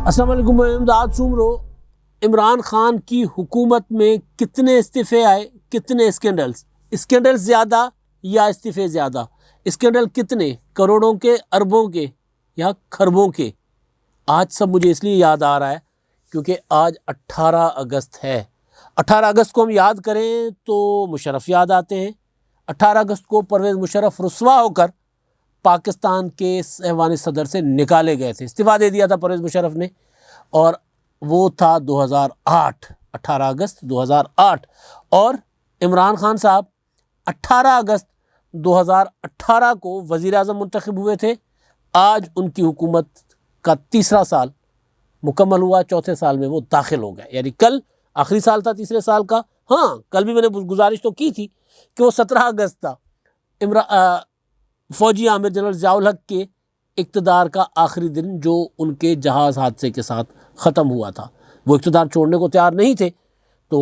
السلام علیکم، میں امداد سومرو۔ عمران خان کی حکومت میں کتنے استعفے آئے، کتنے اسکینڈلز زیادہ یا استعفے زیادہ؟ اسکینڈل کتنے، کروڑوں کے، اربوں کے یا کھربوں کے؟ آج سب مجھے اس لیے یاد آ رہا ہے کیونکہ آج 18 اگست ہے۔ 18 اگست کو ہم یاد کریں تو مشرف یاد آتے ہیں۔ 18 اگست کو پرویز مشرف رسوا ہو کر پاکستان کے ایوان صدر سے نکالے گئے تھے، استعفیٰ دے دیا تھا پرویز مشرف نے، اور وہ تھا 2008، 18 اگست 2008۔ اور عمران خان صاحب 18 اگست 2018 کو وزیر اعظم منتخب ہوئے تھے۔ آج ان کی حکومت کا تیسرا سال مکمل ہوا، چوتھے سال میں وہ داخل ہو گئے، یعنی کل آخری سال تھا تیسرے سال کا۔ ہاں، کل بھی میں نے گزارش تو کی تھی کہ وہ 17 اگست تھا، فوجی عامر جنرل ضیاء الحق کے اقتدار کا آخری دن، جو ان کے جہاز حادثے کے ساتھ ختم ہوا تھا۔ وہ اقتدار چھوڑنے کو تیار نہیں تھے، تو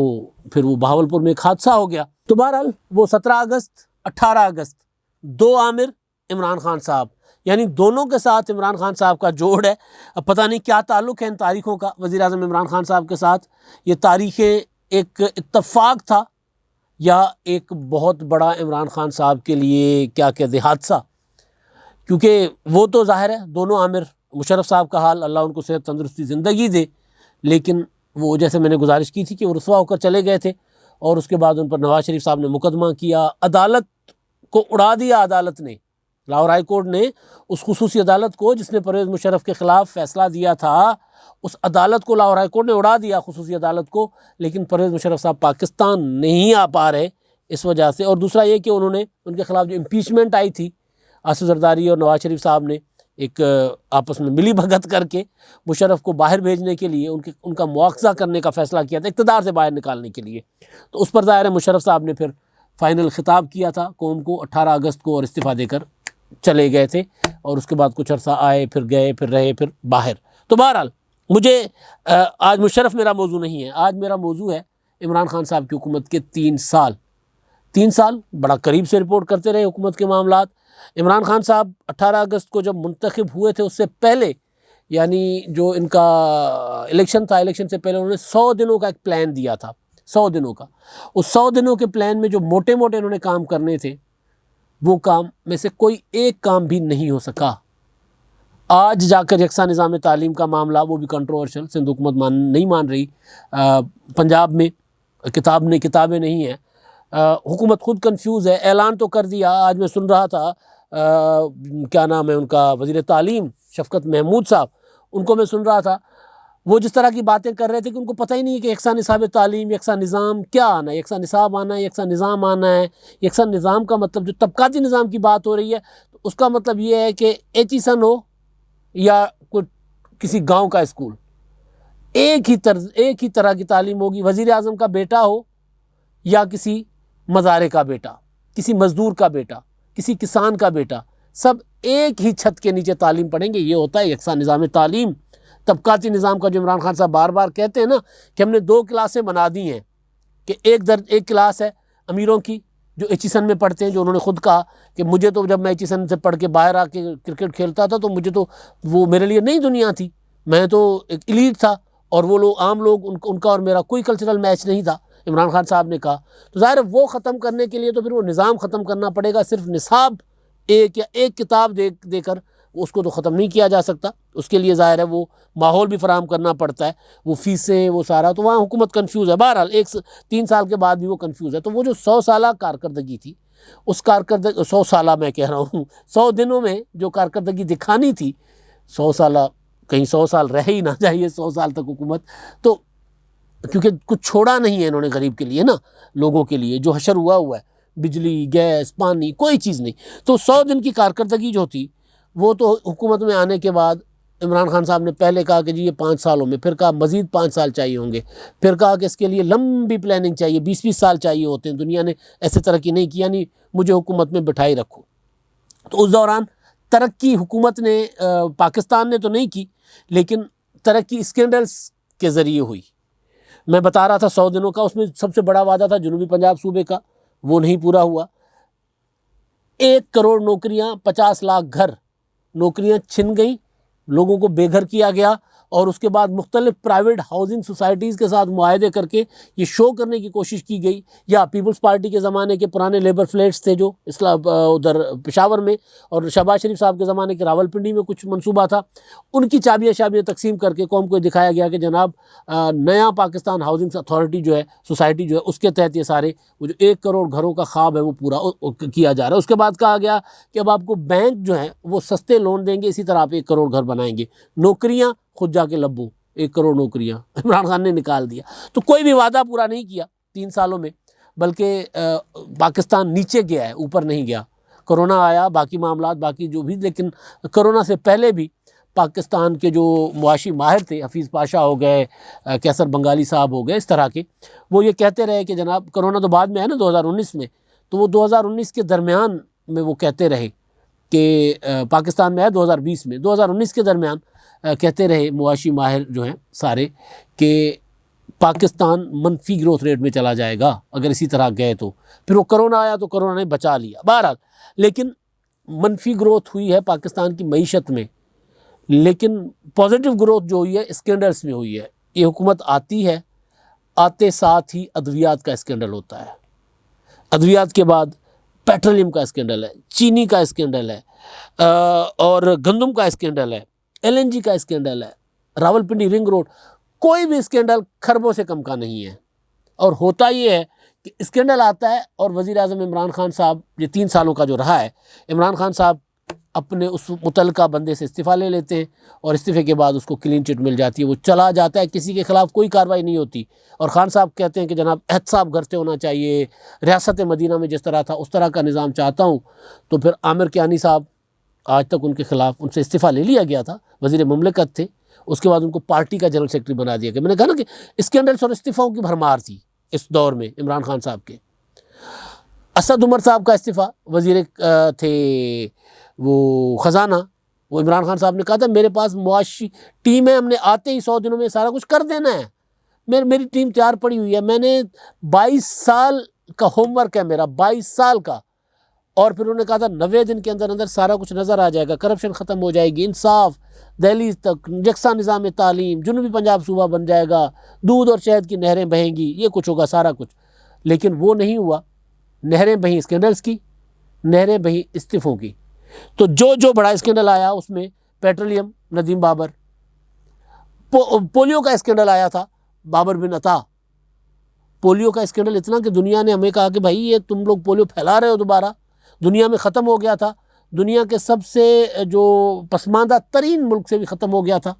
پھر وہ بہاولپور میں ایک حادثہ ہو گیا۔ تو بہرحال وہ 17 اگست 18 اگست دو عامر عمران خان صاحب، یعنی دونوں کے ساتھ عمران خان صاحب کا جوڑ ہے۔ اب پتہ نہیں کیا تعلق ہے ان تاریخوں کا وزیر اعظم عمران خان صاحب کے ساتھ۔ یہ تاریخیں ایک اتفاق تھا یا ایک بہت بڑا عمران خان صاحب کے لیے کیا کہتے حادثہ؟ کیونکہ وہ تو ظاہر ہے دونوں عامر، مشرف صاحب کا حال اللہ ان کو صحت تندرستی زندگی دے، لیکن وہ جیسے میں نے گزارش کی تھی کہ وہ رسوا ہو کر چلے گئے تھے، اور اس کے بعد ان پر نواز شریف صاحب نے مقدمہ کیا، عدالت کو اڑا دیا۔ عدالت نے، لاہور ہائی کورٹ نے اس خصوصی عدالت کو جس نے پرویز مشرف کے خلاف فیصلہ دیا تھا، اس عدالت کو لاہور ہائی کورٹ نے اڑا دیا، خصوصی عدالت کو۔ لیکن پرویز مشرف صاحب پاکستان نہیں آ پا رہے اس وجہ سے، اور دوسرا یہ کہ انہوں نے ان کے خلاف جو امپیچمنٹ آئی تھی، آصف زرداری اور نواز شریف صاحب نے ایک آپس میں ملی بھگت کر کے مشرف کو باہر بھیجنے کے لیے ان کا مواخذہ کرنے کا فیصلہ کیا تھا، اقتدار سے باہر نکالنے کے لیے۔ تو اس پر ظاہر ہے مشرف صاحب نے پھر فائنل خطاب کیا تھا قوم کو 18 اگست کو، اور استعفیٰ دے کر چلے گئے تھے، اور اس کے بعد کچھ عرصہ آئے، پھر گئے، پھر رہے، پھر باہر۔ تو بہرحال مجھے آج مشرف میرا موضوع نہیں ہے، آج میرا موضوع ہے عمران خان صاحب کی حکومت کے 3 سال بڑا قریب سے رپورٹ کرتے رہے حکومت کے معاملات۔ عمران خان صاحب 18 اگست کو جب منتخب ہوئے تھے، اس سے پہلے یعنی جو ان کا الیکشن تھا، الیکشن سے پہلے انہوں نے 100 دنوں کا ایک پلان دیا تھا، 100 دنوں کا۔ اس 100 دنوں کے پلان میں جو موٹے انہوں نے کام کرنے تھے، وہ کام میں سے کوئی ایک کام بھی نہیں ہو سکا۔ آج جا کر یکساں نظام تعلیم کا معاملہ، وہ بھی کنٹروورشل، سندھ حکومت نہیں مان رہی، پنجاب میں کتابیں نہیں ہیں، حکومت خود کنفیوز ہے۔ اعلان تو کر دیا، آج میں سن رہا تھا کیا نام ہے ان کا، وزیر تعلیم شفقت محمود صاحب، ان کو میں سن رہا تھا، وہ جس طرح کی باتیں کر رہے تھے کہ ان کو پتہ ہی نہیں ہے کہ یکساں نصاب تعلیم، یکساں نظام کیا آنا ہے، یکساں نصاب آنا ہے، یکساں نظام آنا ہے۔ یکساں نظام کا مطلب، جو طبقاتی نظام کی بات ہو رہی ہے، تو اس کا مطلب یہ ہے کہ ایچیسن ہو یا کوئی کسی گاؤں کا اسکول، ایک ہی طرح کی تعلیم ہوگی، وزیر اعظم کا بیٹا ہو یا کسی مزارے کا بیٹا، کسی مزدور کا بیٹا، کسی کسان کا بیٹا، سب ایک ہی چھت کے نیچے تعلیم پڑھیں گے۔ یہ ہوتا ہے یکساں نظام تعلیم۔ طبقاتی نظام کا جو عمران خان صاحب بار بار کہتے ہیں نا کہ ہم نے 2 کلاسیں بنا دی ہیں، کہ ایک کلاس ہے امیروں کی جو ایچیسن میں پڑھتے ہیں، جو انہوں نے خود کہا کہ مجھے تو جب میں ایچیسن سے پڑھ کے باہر آ کے کرکٹ کھیلتا تھا تو مجھے تو وہ میرے لیے نئی دنیا تھی، میں تو ایک ایلیٹ تھا، اور وہ لوگ عام لوگ، ان کا اور میرا کوئی کلچرل میچ نہیں تھا، عمران خان صاحب نے کہا۔ تو ظاہر ہے وہ ختم کرنے کے لیے تو پھر وہ نظام ختم کرنا پڑے گا۔ صرف نصاب ایک کتاب دے کر اس کو تو ختم نہیں کیا جا سکتا، اس کے لیے ظاہر ہے وہ ماحول بھی فراہم کرنا پڑتا ہے، وہ فیسیں، وہ سارا، تو وہاں حکومت کنفیوز ہے۔ بہرحال 3 سال کے بعد بھی وہ کنفیوز ہے۔ تو وہ جو 100 سالہ کارکردگی تھی، اس 100 سالہ میں کہہ رہا ہوں، 100 دنوں میں جو کارکردگی دکھانی تھی، 100 سالہ کہیں 100 سال رہ ہی نہ جائے، 100 سال تک حکومت، تو کیونکہ کچھ چھوڑا نہیں ہے انہوں نے غریب کے لیے نا، لوگوں کے لیے جو حشر ہوا ہے، بجلی، گیس، پانی، کوئی چیز نہیں۔ تو 100 دن کی کارکردگی جو تھی، وہ تو حکومت میں آنے کے بعد عمران خان صاحب نے پہلے کہا کہ جی یہ 5 سالوں میں، پھر کہا مزید 5 سال چاہیے ہوں گے، پھر کہا کہ اس کے لیے لمبی پلاننگ چاہیے، 20 سال چاہیے ہوتے ہیں، دنیا نے ایسے ترقی نہیں کی، یعنی مجھے حکومت میں بٹھائی رکھو۔ تو اس دوران ترقی حکومت نے، پاکستان نے تو نہیں کی، لیکن ترقی اسکینڈلز کے ذریعے ہوئی۔ میں بتا رہا تھا 100 دنوں کا، اس میں سب سے بڑا وعدہ تھا جنوبی پنجاب صوبے کا، وہ نہیں پورا ہوا۔ 1 کروڑ نوکریاں، 50 لاکھ گھر، نوکریاں چھن گئیں، لوگوں کو بے گھر کیا گیا، اور اس کے بعد مختلف پرائیویٹ ہاؤسنگ سوسائٹیز کے ساتھ معاہدے کر کے یہ شو کرنے کی کوشش کی گئی، یا پیپلز پارٹی کے زمانے کے پرانے لیبر فلیٹس تھے جو ادھر پشاور میں، اور شہباز شریف صاحب کے زمانے کے راولپنڈی میں کچھ منصوبہ تھا، ان کی چابیاں تقسیم کر کے قوم کو دکھایا گیا کہ جناب نیا پاکستان ہاؤسنگ اتھارٹی جو ہے، سوسائٹی جو ہے، اس کے تحت یہ سارے وہ جو 1 کروڑ گھروں کا خواب ہے وہ پورا کیا جا رہا ہے۔ اس کے بعد کہا گیا کہ اب آپ کو بینک جو ہے وہ سستے لون دیں گے، اسی طرح آپ 1 کروڑ گھر بنائیں گے، نوکریاں خود جا کے لبو، 1 کروڑ نوکریاں عمران خان نے نکال دیا۔ تو کوئی بھی وعدہ پورا نہیں کیا 3 سالوں میں، بلکہ پاکستان نیچے گیا ہے، اوپر نہیں گیا۔ کرونا آیا، باقی معاملات باقی جو بھی، لیکن کرونا سے پہلے بھی پاکستان کے جو معاشی ماہر تھے، حفیظ پاشا ہو گئے، کیسر بنگالی صاحب ہو گئے، اس طرح کے، وہ یہ کہتے رہے کہ جناب کرونا تو بعد میں ہے نا 2019 میں، تو وہ 2019 کے درمیان میں وہ کہتے رہے کہ پاکستان میں ہے 2020 میں، 2019 کے درمیان کہتے رہے معاشی ماہر جو ہیں سارے کہ پاکستان منفی گروتھ ریٹ میں چلا جائے گا اگر اسی طرح گئے تو۔ پھر وہ کرونا آیا تو کرونا نے بچا لیا بہرحال، لیکن منفی گروتھ ہوئی ہے پاکستان کی معیشت میں، لیکن پازیٹیو گروتھ جو ہوئی ہے اسکینڈلز میں ہوئی ہے۔ یہ حکومت آتی ہے، آتے ساتھ ہی ادویات کا اسکینڈل ہوتا ہے، ادویات کے بعد پیٹرولیم کا اسکینڈل ہے، چینی کا اسکینڈل ہے، اور گندم کا اسکینڈل ہے، LNG کا اسکینڈل ہے، راولپنڈی رنگ روڈ، کوئی بھی اسکینڈل خربوں سے کم کا نہیں ہے۔ اور ہوتا یہ ہے کہ اسکینڈل آتا ہے اور وزیر اعظم عمران خان صاحب یہ 3 سالوں کا جو رہا ہے، عمران خان صاحب اپنے اس متعلقہ بندے سے استعفیٰ لے لیتے ہیں، اور استعفے کے بعد اس کو کلین چٹ مل جاتی ہے، وہ چلا جاتا ہے، کسی کے خلاف کوئی کارروائی نہیں ہوتی۔ اور خان صاحب کہتے ہیں کہ جناب احتساب گھر سے ہونا چاہیے، ریاست مدینہ میں جس طرح تھا اس طرح کا نظام چاہتا ہوں۔ تو پھر عامر کیانی صاحب آج تک ان کے خلاف، ان سے استعفیٰ لے لیا گیا تھا، وزیر مملکت تھے، اس کے بعد ان کو پارٹی کا جنرل سیکرٹری بنا دیا گیا۔ میں نے کہا نا کہ اسکینڈلس اور استعفاؤں کی بھرمار تھی اس دور میں عمران خان صاحب کے۔ اسد عمر صاحب کا استعفیٰ، وزیر تھے وہ خزانہ، وہ عمران خان صاحب نے کہا تھا میرے پاس معاشی ٹیم ہے، ہم نے آتے ہی 100 دنوں میں سارا کچھ کر دینا ہے، میری ٹیم تیار پڑی ہوئی ہے، میں نے 22 سال کا ہوم ورک ہے میرا، 22 سال کا۔ اور پھر انہوں نے کہا تھا 90 دن کے اندر اندر سارا کچھ نظر آ جائے گا، کرپشن ختم ہو جائے گی، انصاف دہلی تک، یکساں نظام تعلیم، جنوبی پنجاب صوبہ بن جائے گا، دودھ اور شہد کی نہریں بہیں گی، یہ کچھ ہوگا سارا کچھ۔ لیکن وہ نہیں ہوا، نہریں بہیں اسکینڈلز کی، نہریں بہیں استعفوں کی۔ تو جو بڑا اسکینڈل آیا اس میں پیٹرولیم ندیم بابر، پولیو کا اسکینڈل آیا تھا بابر بن عطا، پولیو کا اسکینڈل اتنا کہ دنیا نے ہمیں کہا کہ بھائی یہ تم لوگ پولیو پھیلا رہے ہو، دوبارہ دنیا میں ختم ہو گیا تھا، دنیا کے سب سے جو پسماندہ ترین ملک سے بھی ختم ہو گیا تھا،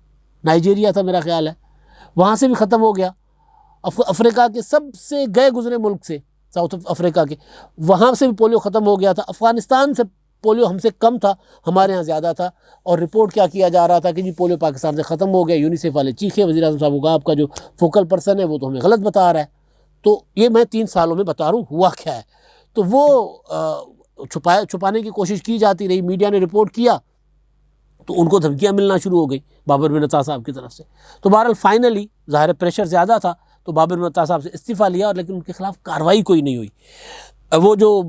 نائجیریا تھا میرا خیال ہے، وہاں سے بھی ختم ہو گیا، افریقہ کے سب سے گئے گزرے ملک سے، ساؤتھ افریقہ کے، وہاں سے بھی پولیو ختم ہو گیا تھا، افغانستان سے پولیو ہم سے کم تھا، ہمارے ہاں زیادہ تھا، اور رپورٹ کیا جا رہا تھا کہ جی پولیو پاکستان سے ختم ہو گیا، یونیسیف والے چیخے، وزیر اعظم صاحب کو کہا آپ کا جو فوکل پرسن ہے وہ تو ہمیں غلط بتا رہا ہے۔ تو یہ میں 3 سالوں میں بتا رہا ہوں ہوا کیا ہے۔ تو وہ چھپانے کی کوشش کی جاتی رہی، میڈیا نے رپورٹ کیا تو ان کو دھمکیاں ملنا شروع ہو گئی بابر بن عطا صاحب کی طرف سے۔ تو بہرحال فائنلی ظاہر پریشر زیادہ تھا تو بابر بن عطا صاحب سے استعفیٰ لیا، اور لیکن ان کے خلاف کارروائی کوئی نہیں ہوئی۔ وہ جو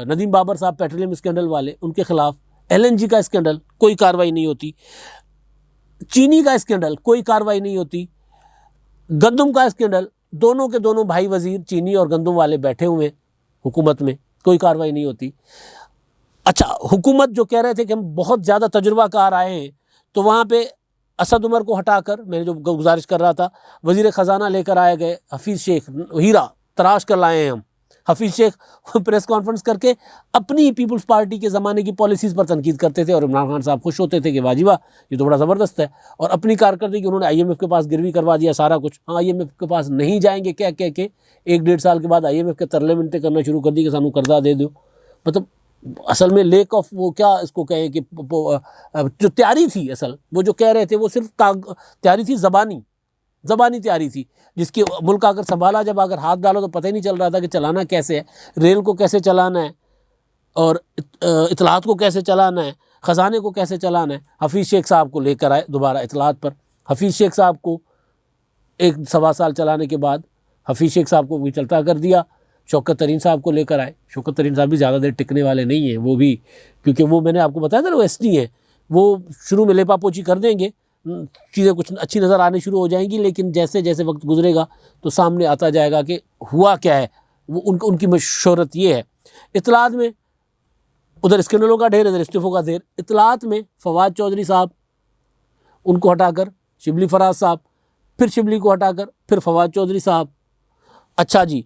ندیم بابر صاحب پیٹرولیم اسکینڈل والے، ان کے خلاف LNG کا اسکینڈل، کوئی کارروائی نہیں ہوتی، چینی کا اسکینڈل، کوئی کارروائی نہیں ہوتی، گندم کا اسکینڈل، دونوں کے دونوں بھائی وزیر چینی اور گندم والے بیٹھے ہوئے حکومت میں، کوئی کارروائی نہیں ہوتی۔ اچھا، حکومت جو کہہ رہے تھے کہ ہم بہت زیادہ تجربہ کار آئے ہیں، تو وہاں پہ اسد عمر کو ہٹا کر، میں نے جو گزارش کر رہا تھا، وزیر خزانہ لے کر آئے گئے حفیظ شیخ، ہیرا تراش کر لائے ہیں ہم۔ حفیظ شیخ پریس کانفرنس کر کے اپنی پیپلز پارٹی کے زمانے کی پالیسیز پر تنقید کرتے تھے، اور عمران خان صاحب خوش ہوتے تھے کہ واہ جی واہ یہ تو بڑا زبردست ہے، اور اپنی کارکردگی انہوں نے IMF کے پاس گروی کروا دیا سارا کچھ۔ ہاں IMF کے پاس نہیں جائیں گے کہہ کے 1-1.5 سال کے بعد IMF کے ترلے منتیں کرنا شروع کر دی کہ سانو قرضہ دے دو۔ مطلب اصل میں لیک آف، وہ کیا اس کو کہیں کہ جو تیاری تھی، اصل وہ جو کہہ رہے تھے وہ صرف تیاری تھی، زبانی تیاری تھی، جس کی ملک آ کر سنبھالا جب اگر ہاتھ ڈالو تو پتہ ہی نہیں چل رہا تھا کہ چلانا کیسے ہے، ریل کو کیسے چلانا ہے، اور اطلاعات کو کیسے چلانا ہے، خزانے کو کیسے چلانا ہے۔ حفیظ شیخ صاحب کو لے کر آئے دوبارہ اطلاعات پر، حفیظ شیخ صاحب کو 1-1.25 سال چلانے کے بعد حفیظ شیخ صاحب کو بھی چلتا کر دیا، شوکت ترین صاحب کو لے کر آئے۔ شوکت ترین صاحب بھی زیادہ دیر ٹکنے والے نہیں ہیں، وہ بھی، کیونکہ وہ میں نے آپ کو بتایا تھا نا وہ SD ہیں، وہ شروع میں لیپا پوچھی کر دیں گے، چیزیں کچھ اچھی نظر آنے شروع ہو جائیں گی، لیکن جیسے جیسے وقت گزرے گا تو سامنے آتا جائے گا کہ ہوا کیا ہے۔ وہ ان کی مشہورت یہ ہے۔ اطلاعات میں ادھر اسکینڈلوں کا ڈھیر، ادھر استعفوں کا ڈھیر۔ اطلاعات میں فواد چودھری صاحب، ان کو ہٹا کر شبلی فراز صاحب، پھر شبلی کو ہٹا کر پھر فواد چودھری صاحب۔ اچھا جی،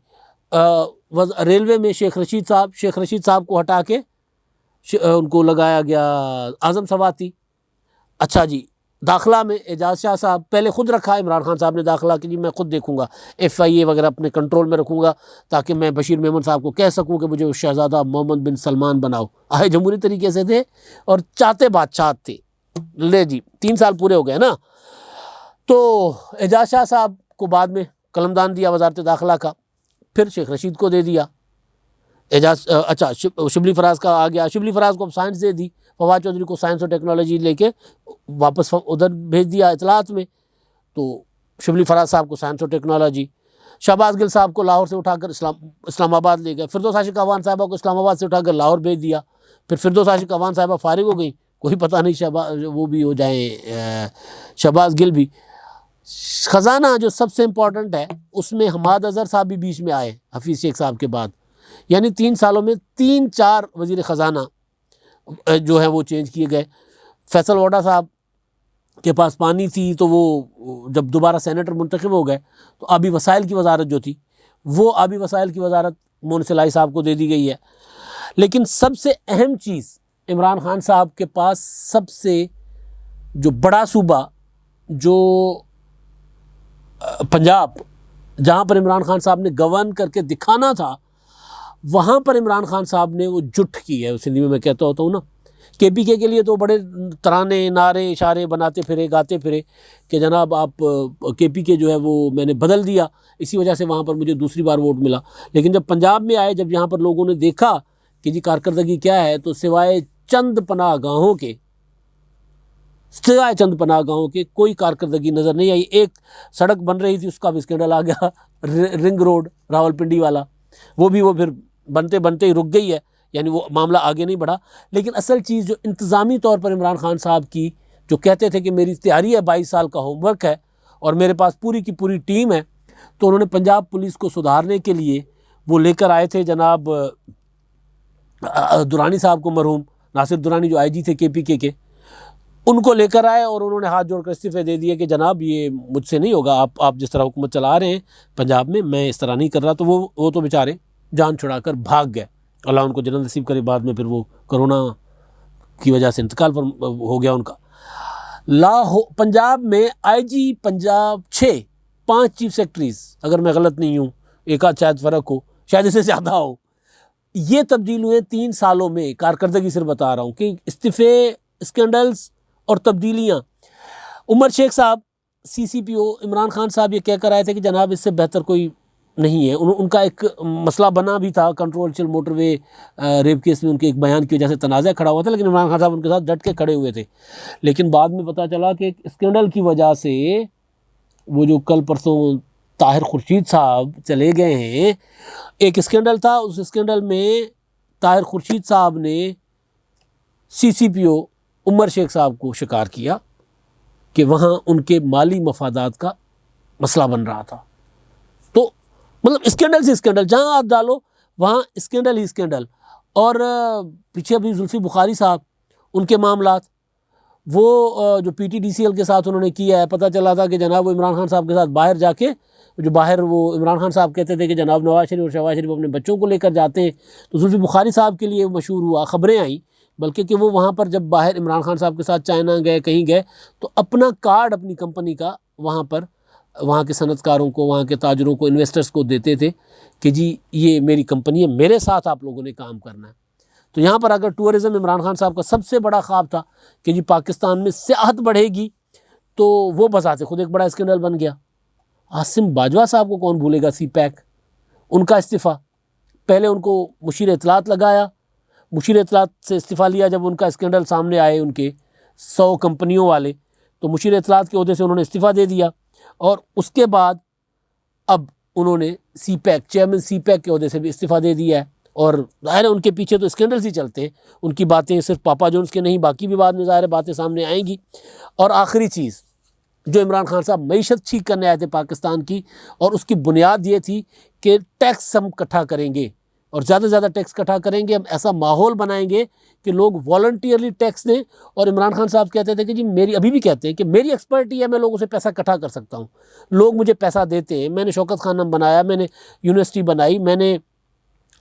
ریلوے میں شیخ رشید صاحب کو ہٹا کے ان کو لگایا گیا اعظم سواتی۔ اچھا جی، داخلہ میں اعجاز شاہ صاحب، پہلے خود رکھا عمران خان صاحب نے داخلہ کہ جی میں خود دیکھوں گا، FIA وغیرہ اپنے کنٹرول میں رکھوں گا تاکہ میں بشیر میمن صاحب کو کہہ سکوں کہ مجھے شہزادہ محمد بن سلمان بناؤ۔ آئے جمہوری طریقے سے تھے اور چاہتے بادشاہ تھے۔ لے جی 3 سال پورے ہو گئے نا۔ تو اعجاز شاہ صاحب کو بعد میں قلمدان دیا وزارت داخلہ کا، پھر شیخ رشید کو دے دیا اچھا شبلی فراز کا آ گیا، شبلی فراز کو اب سائنس دے دی، فواد چودھری کو سائنس اور ٹیکنالوجی لے کے واپس ادھر بھیج دیا اطلاعات میں، تو شبلی فراز صاحب کو سائنس اور ٹیکنالوجی، شہباز گل صاحب کو لاہور سے اٹھا کر اسلام آباد لے گئے، فردوس عاشق اعوان صاحبہ کو اسلام آباد سے اٹھا کر لاہور بھیج دیا، پھر فردوس عاشق اعوان صاحبہ فارغ ہو گئی، کوئی پتہ نہیں وہ بھی ہو جائیں شہباز گل بھی۔ خزانہ جو سب سے امپورٹنٹ ہے اس میں حماد اظہر صاحب بھی بیچ میں آئے حفیظ شیخ صاحب کے بعد، یعنی 3 سالوں میں 3-4 وزیر خزانہ جو ہے وہ چینج کیے گئے۔ فیصل ووڈا صاحب کے پاس پانی تھی تو وہ جب دوبارہ سینیٹر منتخب ہو گئے تو آبی وسائل کی وزارت جو تھی وہ آبی وسائل کی وزارت مون سلائی صاحب کو دے دی گئی ہے۔ لیکن سب سے اہم چیز عمران خان صاحب کے پاس سب سے جو بڑا صوبہ جو پنجاب، جہاں پر عمران خان صاحب نے گورن کر کے دکھانا تھا، وہاں پر عمران خان صاحب نے وہ جٹ کی ہے۔ سندھی میں کہتا ہوتا ہوں نا، KPK کے لیے تو بڑے ترانے نعرے اشارے بناتے پھرے گاتے پھرے کہ جناب آپ KPK جو ہے وہ میں نے بدل دیا، اسی وجہ سے وہاں پر مجھے دوسری بار ووٹ ملا۔ لیکن جب پنجاب میں آئے، جب یہاں پر لوگوں نے دیکھا کہ جی کارکردگی کیا ہے، تو سوائے چند پناہ گاہوں کے کوئی کارکردگی نظر نہیں آئی۔ ایک سڑک بن رہی تھی، اس کا بھی اسکینڈل آ گیا، رنگ روڈ راولپنڈی والا، وہ پھر بنتے بنتے ہی رک گئی ہے، یعنی وہ معاملہ آگے نہیں بڑھا۔ لیکن اصل چیز جو انتظامی طور پر عمران خان صاحب کی جو کہتے تھے کہ میری تیاری ہے، 22 سال کا ہوم ورک ہے اور میرے پاس پوری کی پوری ٹیم ہے، تو انہوں نے پنجاب پولیس کو سدھارنے کے لیے وہ لے کر آئے تھے جناب درانی صاحب کو، مرحوم ناصر درانی جو IG تھے KPK کے، ان کو لے کر آئے اور انہوں نے ہاتھ جوڑ کر استعفے دے دیے کہ جناب یہ مجھ سے نہیں ہوگا، آپ جس طرح حکومت چلا رہے ہیں پنجاب میں اس طرح نہیں کر رہا۔ تو وہ تو بیچارے جان چھڑا کر بھاگ گئے، اللہ ان کو جنت نصیب کرے۔ بعد میں پھر وہ کرونا کی وجہ سے انتقال ہو گیا ان کا۔ پنجاب میں IG پنجاب 5 چیف سیکرٹریز، اگر میں غلط نہیں ہوں، ایک آدھ شاید فرق ہو، شاید اس سے زیادہ ہو، یہ تبدیل ہوئے 3 سالوں میں۔ کارکردگی صرف بتا رہا ہوں کہ استعفے، اسکینڈلز اور تبدیلیاں۔ عمر شیخ صاحب CCPO، عمران خان صاحب یہ کہہ کر آئے تھے کہ جناب اس سے بہتر کوئی نہیں ہے۔ ان کا ایک مسئلہ بنا بھی تھا، کنٹرول موٹر وے ریپ کیس میں ان کے ایک بیان کی وجہ سے تنازع کھڑا ہوا تھا، لیکن عمران خان صاحب ان کے ساتھ ڈٹ کے کھڑے ہوئے تھے۔ لیکن بعد میں پتہ چلا کہ ایک اسکینڈل کی وجہ سے وہ جو کل پرسوں طاہر خورشید صاحب چلے گئے ہیں، ایک اسکینڈل تھا، اس اسکینڈل میں طاہر خورشید صاحب نے CCPO عمر شیخ صاحب کو شکار کیا کہ وہاں ان کے مالی مفادات کا مسئلہ بن رہا تھا۔ تو مطلب اسکینڈل سے اسکینڈل، جہاں آپ ڈالو وہاں اسکینڈل ہی اسکینڈل۔ اور پیچھے ابھی زلفی بخاری صاحب، ان کے معاملات، وہ جو PTDCL کے ساتھ انہوں نے کیا ہے، پتہ چلا تھا کہ جناب وہ عمران خان صاحب کے ساتھ باہر جا کے، جو باہر وہ عمران خان صاحب کہتے تھے کہ جناب نواز شریف اور شہباز شریف اپنے بچوں کو لے کر جاتے ہیں، تو زلفی بخاری صاحب کے لیے مشہور ہوا، خبریں آئیں بلکہ کہ وہ وہاں پر جب باہر عمران خان صاحب کے ساتھ چائنا گئے، کہیں گئے، تو اپنا کارڈ اپنی کمپنی کا وہاں پر وہاں کے صنعت کاروں کو، وہاں کے تاجروں کو، انویسٹرز کو دیتے تھے کہ جی یہ میری کمپنی ہے، میرے ساتھ آپ لوگوں نے کام کرنا ہے۔ تو یہاں پر اگر ٹورزم عمران خان صاحب کا سب سے بڑا خواب تھا کہ جی پاکستان میں سیاحت بڑھے گی، تو وہ بذات خود ایک بڑا اسکینڈل بن گیا۔ عاصم باجوہ صاحب کو کون بھولے گا، CPAC، ان کا استعفیٰ، پہلے ان کو مشیر اطلاعات لگایا، مشیر اطلاعات سے استعفیٰ لیا جب ان کا اسکینڈل سامنے آئے، ان کے 100 کمپنیوں والے، تو مشیر اطلاعات کے عہدے سے انہوں نے استعفیٰ دے دیا، اور اس کے بعد اب انہوں نے چیئرمین CPAC کے عہدے سے بھی استعفیٰ دے دیا ہے۔ اور ظاہر ہے ان کے پیچھے تو اسکینڈلز ہی چلتے ہیں، ان کی باتیں صرف پاپا جونز کے نہیں، باقی بھی بعد میں ظاہر باتیں سامنے آئیں گی۔ اور آخری چیز جو عمران خان صاحب معیشت ٹھیک کرنے آئے تھے پاکستان کی، اور اس کی بنیاد یہ تھی کہ ٹیکس ہم اکٹھا کریں گے اور زیادہ سے زیادہ ٹیکس اکٹھا کریں گے، ہم ایسا ماحول بنائیں گے کہ لوگ والنٹیئرلی ٹیکس دیں۔ اور عمران خان صاحب کہتے تھے کہ جی میری، ابھی بھی کہتے ہیں کہ میری ایکسپرٹی ہے، میں لوگوں سے پیسہ اکٹھا کر سکتا ہوں، لوگ مجھے پیسہ دیتے ہیں، میں نے شوکت خانم بنایا، میں نے یونیورسٹی بنائی، میں نے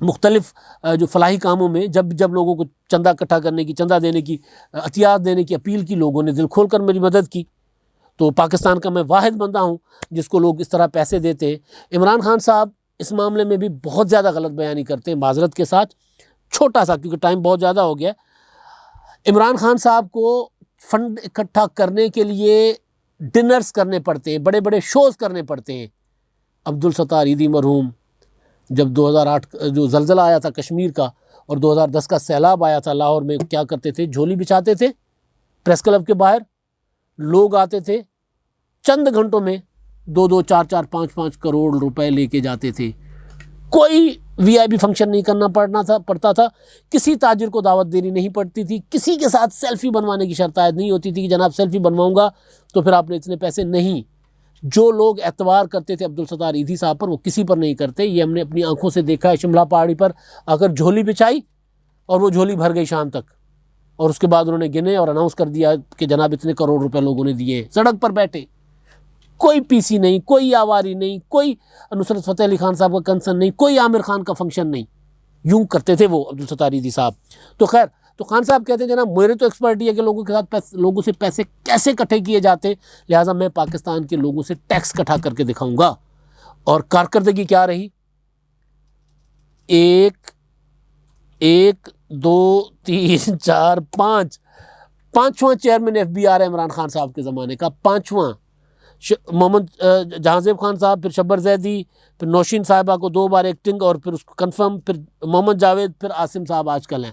مختلف جو فلاحی کاموں میں جب لوگوں کو چندہ اکٹھا کرنے کی، چندہ دینے کی، عطیات دینے کی اپیل کی، لوگوں نے دل کھول کر میری مدد کی۔ تو پاکستان کا میں واحد بندہ ہوں جس کو لوگ اس طرح پیسے دیتے ہیں۔ عمران خان صاحب اس معاملے میں بھی بہت زیادہ غلط بیانی کرتے ہیں، معذرت کے ساتھ۔ چھوٹا سا، کیونکہ ٹائم بہت زیادہ ہو گیا، عمران خان صاحب کو فنڈ اکٹھا کرنے کے لیے ڈنرز کرنے پڑتے ہیں، بڑے بڑے شوز کرنے پڑتے ہیں۔ عبدالستار ایدھی مرحوم جب 2008 جو زلزلہ آیا تھا کشمیر کا، اور 2010 کا سیلاب آیا تھا لاہور میں، کیا کرتے تھے؟ جھولی بچھاتے تھے پریس کلب کے باہر، لوگ آتے تھے، چند گھنٹوں میں 2-2 4-4 5-5 کروڑ روپے لے کے جاتے تھے۔ کوئی وی آئی پی فنکشن نہیں کرنا پڑتا تھا، کسی تاجر کو دعوت دینی نہیں پڑتی تھی، کسی کے ساتھ سیلفی بنوانے کی شرط عائد نہیں ہوتی تھی کہ جناب سیلفی بنواؤں گا تو پھر آپ نے اتنے پیسے نہیں۔ جو لوگ اعتبار کرتے تھے عبدالستار ایدھی صاحب پر، وہ کسی پر نہیں کرتے۔ یہ ہم نے اپنی آنکھوں سے دیکھا ہے، شملہ پہاڑی پر آ کر جھولی بچھائی اور وہ جھولی بھر گئی شام تک، اور اس کے بعد انہوں نے گنے اور اناؤنس کر دیا کہ جناب اتنے کروڑ روپے لوگوں نے دیے، سڑک پر بیٹھے، کوئی پی سی نہیں، کوئی آواری نہیں، کوئی نصرت فتح علی خان صاحب کا کنسرن نہیں، کوئی عامر خان کا فنکشن نہیں۔ یوں کرتے تھے وہ عبدالستار ایدھی صاحب۔ تو خیر، تو خان صاحب کہتے ہیں جناب میرے تو ایکسپرٹی ہے کہ لوگوں کے ساتھ لوگوں سے پیسے کیسے اکٹھے کیے جاتے، لہٰذا میں پاکستان کے لوگوں سے ٹیکس اکٹھا کر کے دکھاؤں گا۔ اور کارکردگی کیا رہی؟ 1 2 3 4 5 پانچواں چیئرمین ایف بی آر ہے عمران خان صاحب کے زمانے کا، پانچواں۔ محمد جہاں زیب خان صاحب، پھر شبر زیدی، پھر نوشین صاحبہ کو 2 بار ایکٹنگ، اور پھر اس کو کنفرم، پھر محمد جاوید، پھر عاصم صاحب آج کل ہیں۔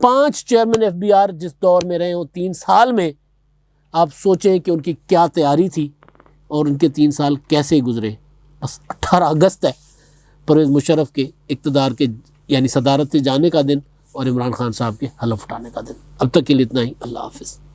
5 چیئرمین ایف بی آر جس دور میں رہے ہوں 3 سال میں، آپ سوچیں کہ ان کی کیا تیاری تھی اور ان کے 3 سال کیسے گزرے۔ بس 18 اگست ہے پرویز مشرف کے اقتدار کے یعنی صدارت سے جانے کا دن، اور عمران خان صاحب کے حلف اٹھانے کا دن۔ اب تک کے لیے اتنا ہی، اللہ حافظ۔